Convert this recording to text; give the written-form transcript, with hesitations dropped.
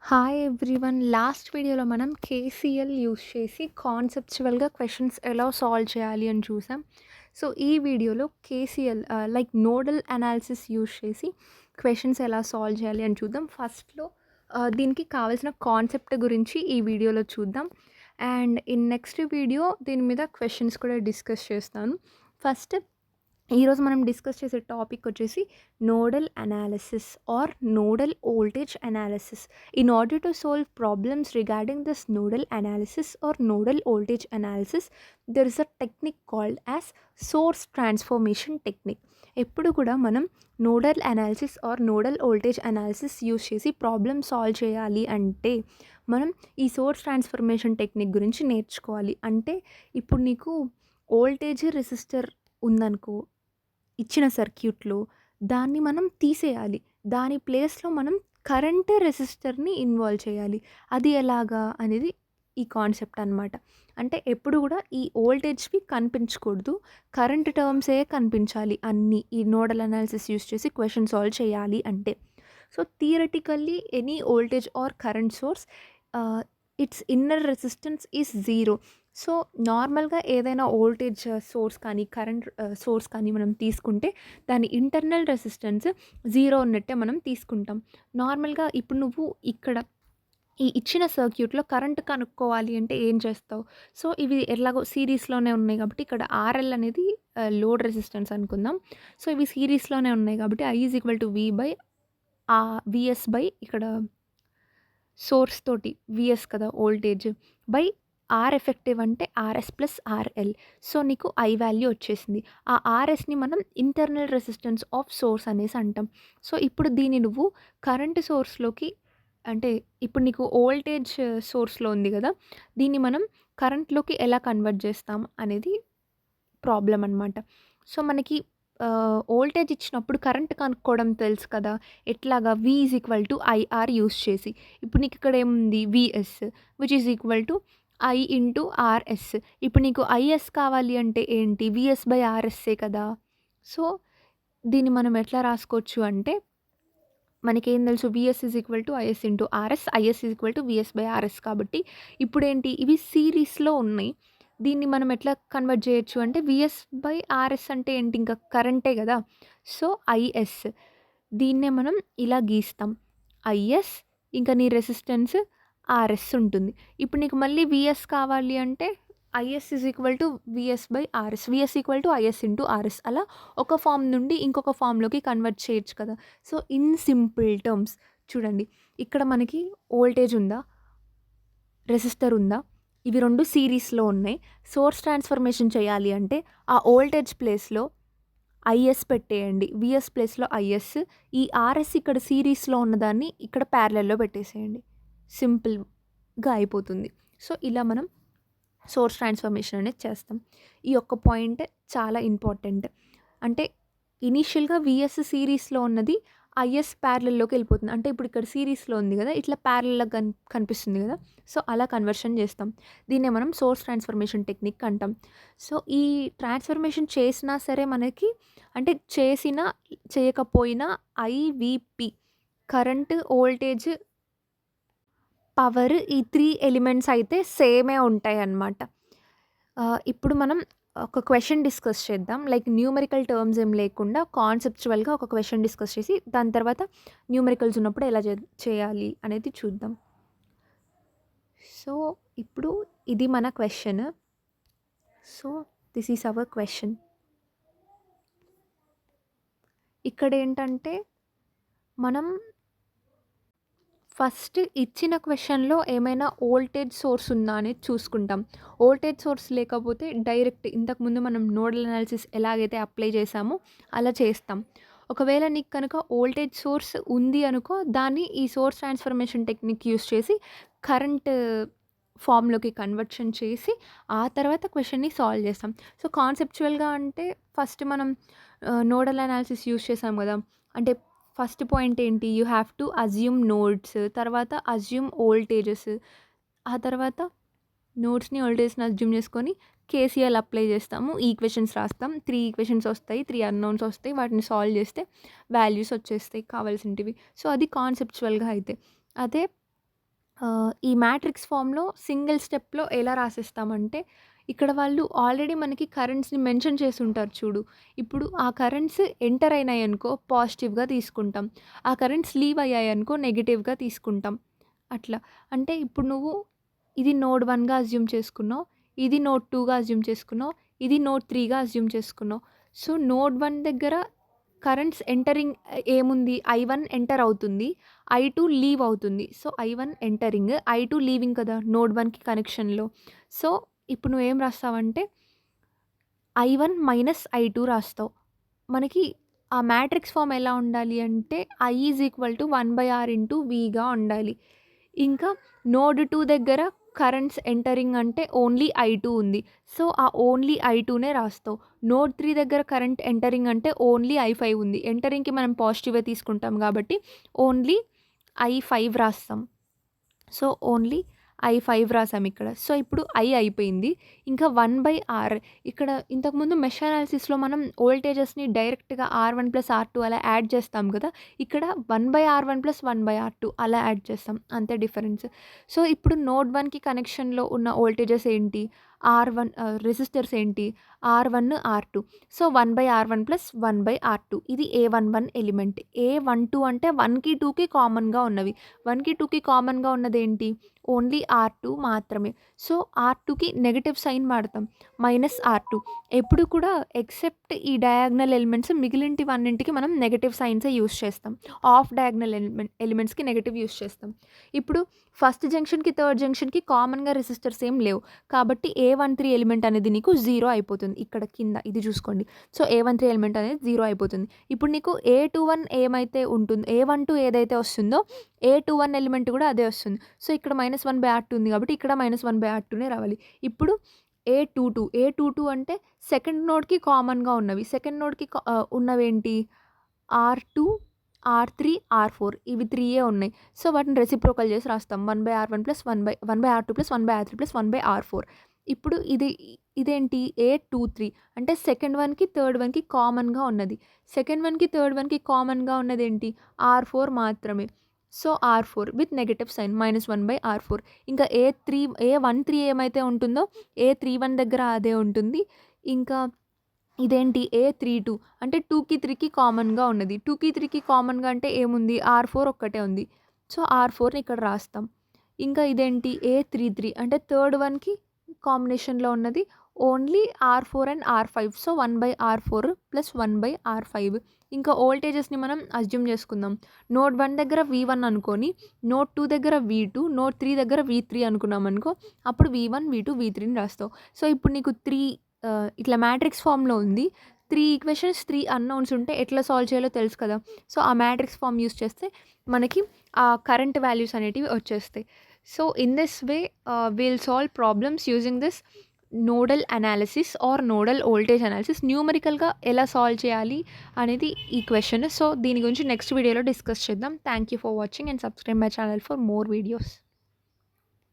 Hi everyone. Last వీడియోలో మనం KCL use చేసి కాన్సెప్చువల్గా క్వశ్చన్స్ ఎలా సాల్వ్ చేయాలి అని చూసాం. సో ఈ వీడియోలో KCL like nodal analysis use చేసి క్వశ్చన్స్ ఎలా సాల్వ్ చేయాలి అని చూద్దాం. ఫస్ట్లో దీనికి కావాల్సిన కాన్సెప్ట్ గురించి ఈ వీడియోలో చూద్దాం. అండ్ ఇన్ నెక్స్ట్ వీడియో దీని మీద క్వశ్చన్స్ కూడా డిస్కస్ చేస్తాను. ఫస్ట్ ఈరోజు మనం డిస్కస్ చేసే టాపిక్ వచ్చేసి nodal analysis or nodal voltage analysis. In order to solve problems regarding this nodal analysis or nodal voltage analysis there is a technique called as source transformation technique. ఎప్పుడు కూడా మనం nodal analysis or nodal voltage analysis use చేసి problem solve చేయాలి అంటే మనం ఈ source transformation technique గురించి నేర్చుకోవాలి. అంటే ఇప్పుడు నీకు వోల్టేజ్ రెసిస్టర్ ఉందనుకో ఇచ్చిన సర్క్యూట్లో, దాన్ని మనం తీసేయాలి. దాని ప్లేస్లో మనం కరెంట్ రెసిస్టర్ని ఇన్వాల్వ్ చేయాలి. అది ఎలాగా అనేది ఈ కాన్సెప్ట్ అనమాట. అంటే ఎప్పుడు కూడా ఈ వోల్టేజ్వి కనిపించకూడదు, కరెంట్ టర్మ్సే కనిపించాలి అన్నీ ఈ నోడల్ అనాలిసిస్ యూస్ చేసి క్వశ్చన్ సాల్వ్ చేయాలి అంటే. So theoretically any voltage or current source its inner resistance is zero. So నార్మల్గా ఏదైనా వోల్టేజ్ సోర్స్ కానీ కరెంట్ సోర్స్ కానీ మనం తీసుకుంటే దాని ఇంటర్నల్ రెసిస్టెన్స్ జీరో ఉన్నట్టే మనం తీసుకుంటాం. నార్మల్గా ఇప్పుడు నువ్వు ఇక్కడ ఈ ఇచ్చిన సర్క్యూట్లో కరెంట్ కనుక్కోవాలి అంటే ఏం చేస్తావు? సో ఇవి ఎలాగో సిరీస్లోనే ఉన్నాయి కాబట్టి ఇక్కడ ఆర్ఎల్ అనేది లోడ్ రెసిస్టెన్స్ అనుకుందాం. సో ఇవి సిరీస్లోనే ఉన్నాయి కాబట్టి I is equal to V by VS by ఇక్కడ సోర్స్ తోటి విఎస్ కదా వోల్టేజ్ బై ఆర్ ఎఫెక్టివ్ అంటే ఆర్ఎస్ ప్లస్ ఆర్ఎల్. సో నీకు ఐ వాల్యూ వచ్చేసింది. ఆ ఆర్ఎస్ని మనం ఇంటర్నల్ రెసిస్టెన్స్ ఆఫ్ సోర్స్ అనేసి అంటాం. సో ఇప్పుడు దీన్ని నువ్వు కరెంట్ సోర్స్లోకి, అంటే ఇప్పుడు నీకు వోల్టేజ్ సోర్స్లో ఉంది కదా, దీన్ని మనం కరెంట్లోకి ఎలా కన్వర్ట్ చేస్తాం అనేది ప్రాబ్లం అనమాట. సో మనకి వోల్టేజ్ ఇచ్చినప్పుడు కరెంట్ కనుక్కోవడం తెలుసు కదా, ఎట్లాగా V is equal to IR use చేసి. ఇప్పుడు నీకు ఇక్కడ ఏముంది VS which is equal to I into RS. ఇప్పుడు నీకు ఐఎస్ కావాలి అంటే ఏంటి, విఎస్ బై ఆర్ఎస్ఏ కదా. సో దీన్ని మనం ఎట్లా రాసుకోవచ్చు అంటే మనకేం తెలుసు, VS is equal to IS into RS, IS is equal to VS by RS. కాబట్టి ఇప్పుడు ఏంటి, ఇవి సిరీస్లో ఉన్నాయి. దీన్ని మనం ఎట్లా కన్వర్ట్ చేయొచ్చు అంటే విఎస్ బై ఆర్ఎస్ అంటే ఏంటి, ఇంకా కరెంటే కదా. సో ఐఎస్, దీన్నే మనం ఇలా గీస్తాం. ఐఎస్ ఇంకా నీ రెసిస్టెన్స్ ఆర్ఎస్ ఉంటుంది. ఇప్పుడు నీకు మళ్ళీ విఎస్ కావాలి అంటే IS is equal to VS by RS, VS equal to IS into RS. అలా ఒక ఫామ్ నుండి ఇంకొక ఫామ్లోకి కన్వర్ట్ చేయొచ్చు కదా. సో ఇన్ సింపుల్ టర్మ్స్ చూడండి, ఇక్కడ మనకి వోల్టేజ్ ఉందా, రెసిస్టర్ ఉందా, ఇవి రెండు సిరీస్లో ఉన్నాయి. సోర్స్ ట్రాన్స్ఫర్మేషన్ చేయాలి అంటే ఆ వోల్టేజ్ ప్లేస్లో ఐఎస్ పెట్టేయండి, విఎస్ ప్లేస్లో ఐఎస్, ఈ ఆర్ఎస్ ఇక్కడ సిరీస్లో ఉన్నదాన్ని ఇక్కడ ప్యారలల్లో పెట్టేసేయండి, సింపుల్గా అయిపోతుంది. సో ఇలా మనం సోర్స్ ట్రాన్స్ఫర్మేషన్ అనేది చేస్తాం. ఈ ఒక్క పాయింట్ చాలా ఇంపార్టెంట్. అంటే ఇనీషియల్గా విఎస్ సిరీస్లో ఉన్నది ఐఎస్ ప్యారలల్లోకి వెళ్ళిపోతుంది. అంటే ఇప్పుడు ఇక్కడ సిరీస్లో ఉంది కదా, ఇట్లా ప్యారలల్గా కనిపిస్తుంది కదా. సో అలా కన్వర్షన్ చేస్తాం. దీన్నే మనం సోర్స్ ట్రాన్స్ఫర్మేషన్ టెక్నిక్ అంటాం. సో ఈ ట్రాన్స్ఫర్మేషన్ చేసినా సరే మనకి, అంటే చేసినా చేయకపోయినా ఐవిపి కరెంట్, వోల్టేజ్, పవర్, ఈ 3 ఎలిమెంట్స్ అయితే సేమే ఉంటాయి అన్నమాట. ఇప్పుడు మనం ఒక క్వెషన్ డిస్కస్ చేద్దాం. లైక్ న్యూమరికల్ టర్మ్స్ ఏం లేకుండా కాన్సెప్చువల్గా ఒక క్వెషన్ డిస్కస్ చేసి దాని తర్వాత న్యూమరికల్స్ ఉన్నప్పుడు ఎలా చేయాలి అనేది చూద్దాం. సో ఇప్పుడు ఇది మన question. So this is our question. ఇక్కడ ఏంటంటే మనం ఫస్ట్ ఇచ్చిన క్వెషన్లో ఏమైనా వోల్టేజ్ సోర్స్ ఉందా అనేది చూసుకుంటాం. వోల్టేజ్ సోర్స్ లేకపోతే డైరెక్ట్ ఇంతకుముందు మనం నోడల్ అనాలిసిస్ ఎలాగైతే అప్లై చేసామో అలా చేస్తాం. ఒకవేళ నీకు కనుక వోల్టేజ్ సోర్స్ ఉంది అనుకో, దాన్ని ఈ సోర్స్ ట్రాన్స్ఫర్మేషన్ టెక్నిక్ యూస్ చేసి కరెంట్ ఫామ్లోకి కన్వర్షన్ చేసి ఆ తర్వాత క్వెషన్ని సాల్వ్ చేస్తాం. సో కాన్సెప్చువల్గా అంటే ఫస్ట్ మనం నోడల్ అనాలిసిస్ యూస్ చేసాం కదా. అంటే ఫస్ట్ పాయింట్ ఏంటి, you have to assume nodes, తర్వాత అజ్యూమ్ వోల్టేజెస్, ఆ తర్వాత నోడ్స్ని వోల్టేజ్ని అజ్యూమ్ చేసుకొని కేసీఎల్ అప్లై చేస్తాము, ఈక్వేషన్స్ రాస్తాం. 3 ఈక్వేషన్స్ వస్తాయి, 3 అన్నోన్స్ వస్తాయి. వాటిని సాల్వ్ చేస్తే వాల్యూస్ వచ్చేస్తాయి కావాల్సినవి. సో అది కాన్సెప్చువల్గా అయితే. అదే ఈ మ్యాట్రిక్స్ ఫామ్‌లో సింగిల్ స్టెప్‌లో ఎలా రాసేస్తామంటే, ఇక్కడ వాళ్ళు ఆల్రెడీ మనకి కరెంట్స్‌ని మెన్షన్ చేసుంటారు చూడు. ఇప్పుడు ఆ కరెంట్స్ ఎంటర్ అయినాయనుకో పాజిటివ్‌గా తీసుకుంటాం. ఆ కరెంట్స్ లీవ్ అయ్యాయనుకో నెగెటివ్‌గా తీసుకుంటాం. అట్లా. అంటే ఇప్పుడు నువ్వు ఇది నోడ్ 1గా అస్యూమ్ చేసుకున్నావు. ఇది నోడ్ 2గా అస్యూమ్ చేసుకున్నావు. ఇది నోడ్ 3గా అస్యూమ్ చేసుకున్నావు. సో, నోడ్ 1 దగ్గర కరెంట్స్ ఎంటరింగ్ ఏముంది? I1 ఎంటర్ అవుతుంది. I2 లీవ్ అవుతుంది. So, I1 entering, I2 leaving కదా! నోడ్ 1కి కనెక్షన్‌లో. సో, ఇప్పుడు నువ్వేం రాస్తావంటే I1 మైనస్ I2 రాస్తావు. మనకి ఆ మ్యాట్రిక్స్ ఫార్మ్ ఎలా ఉండాలి అంటే I is equal to 1/R into Vగా ఉండాలి. ఇంకా నోడ్ 2 దగ్గర కరెంట్స్ ఎంటరింగ్ అంటే ఓన్లీ I2 ఉంది. సో, ఆ ఓన్లీ I2నే రాస్తావు. నోడ్ 3 దగ్గర కరెంట్ ఎంటరింగ్ అంటే ఓన్లీ I5 ఉంది. ఎంటరింగ్‌కి మనం పాజిటివే తీసుకుంటాం కాబట్టి ఓన్లీ I5 రాస్తాం. So, only I5 రాసామిక్కడ. సో, ఇప్పుడు I అయిపోయింది. ఇంకా 1/R ఇక్కడ ఇంతకుముందు మెష్ అనాలిసిస్‌లో మనం వోల్టేజెస్‌ని డైరెక్ట్‌గా R1 ప్లస్ R2 అలా యాడ్ చేస్తాం కదా! ఇక్కడ 1/R1 ప్లస్ 1/R2 అలా యాడ్ చేస్తాం. అంతే డిఫరెన్స్. సో, ఇప్పుడు నోడ్ 1కి కనెక్షన్‌లో ఉన్న వోల్టేజెస్ ఏంటి? రెసిస్టర్స్ ఏంటి? R1, R2. So, 1/R1 plus 1/R2 ఇది A11 ఎలిమెంట్. A12 అంటే 1కి 2కి కామన్‌గా ఉన్నవి. 1కి 2కి కామన్‌గా ఉన్నదేంటి? ఓన్లీ R2 మాత్రమే. సో, R2కి నెగెటివ్ సైన్ వాడతాం. -R2 ఎప్పుడు కూడా ఎక్సెప్ట్ ఈ డయాగ్నల్ ఎలిమెంట్స్ మిగిలినవన్నింటికి మనం నెగెటివ్ సైన్సే యూజ్ చేస్తాం. ఆఫ్ డయాగ్నల్ ఎలిమెంట్స్‌కి నెగెటివ్ యూజ్ చేస్తాం. ఇప్పుడు ఫస్ట్ జంక్షన్‌కి, థర్డ్ జంక్షన్‌కి కామన్‌గా రెసిస్టర్స్ ఏం లేవు. కాబట్టి A13 ఎలిమెంట్ అనేది నీకు 0 అయిపోతుంది. ఇక్కడ కింద ఇది చూసుకోండి. సో, A13 ఎలిమెంట్ అనేది 0 అయిపోతుంది. ఇప్పుడు నీకు A21 ఏమైతే ఉంటుందో, A12 ఏదైతే వస్తుందో A21 ఎలిమెంట్ కూడా అదే వస్తుంది. సో, ఇక్కడ -1/R2 ఉంది కాబట్టి ఇక్కడ -1/R2నే రావాలి. ఇప్పుడు A22 అంటే సెకండ్ నోడ్‌కి కామన్‌గా ఉన్నవి. సెకండ్ నోడ్‌కి ఉన్నవేంటి? R2, R3, R4 ఇవి 3 ఉన్నాయి. సో, వాటిని రెసిప్రోకల్ చేసి రాస్తాం. 1/R1 plus 1/R2 plus 1/R3 plus 1/R4. ఇప్పుడు ఇదేంటి? A23 అంటే సెకండ్ వన్‌కి, థర్డ్ వన్‌కి కామన్‌గా ఉన్నది. సెకండ్ వన్‌కి, థర్డ్ వన్‌కి కామన్‌గా ఉన్నదేంటి? R4 మాత్రమే. So, R4 with negative sign -1/R4. ఇంకా A13 ఏమైతే ఉంటుందో A31 దగ్గర అదే ఉంటుంది. ఇంకా ఇదేంటి? A32 అంటే 2కి, 3కి కామన్‌గా ఉన్నది. 2కి, 3కి కామన్‌గా అంటే ఏముంది? R4 ఒక్కటే ఉంది. సో, R4ని ఇక్కడ రాస్తాం. ఇంకా ఇదేంటి? A33 అంటే థర్డ్ వన్‌కి కాంబినేషన్‌లో ఉన్నది only R4 and R5. So, 1/R4 plus 1/R5. ఇంకా వోల్టేజెస్‌ని మనం అస్యూమ్ చేసుకుందాం. నోడ్ 1 దగ్గర V1 అనుకోని, నోడ్ 2 దగ్గర V2, నోడ్ 3 దగ్గర V3 అనుకున్నామనుకో, అప్పుడు V1, V2, V3ని రాస్తావు. సో, ఇప్పుడు నీకు ఇట్లా మ్యాట్రిక్స్ ఫామ్‌లో ఉంది. 3 ఈక్వేషన్స్, 3 అన్నోన్స్ ఉంటే ఎట్లా సాల్వ్ చేయాలో తెలుసు కదా! సో, ఆ మ్యాట్రిక్స్ ఫార్మ్ యూజ్ చేస్తే మనకి ఆ కరెంట్ వాల్యూస్ అనేటివి వచ్చేస్తాయి. So, in this way we'll solve problems using this nodal analysis or nodal voltage analysis. న్యూమరికల్‌గా ఎలా సాల్వ్ చేయాలి అనేది ఈ క్వెషన్. సో, దీని గురించి నెక్స్ట్ వీడియోలో డిస్కస్ చేద్దాం. Thank you for watching and subscribe my channel for more videos.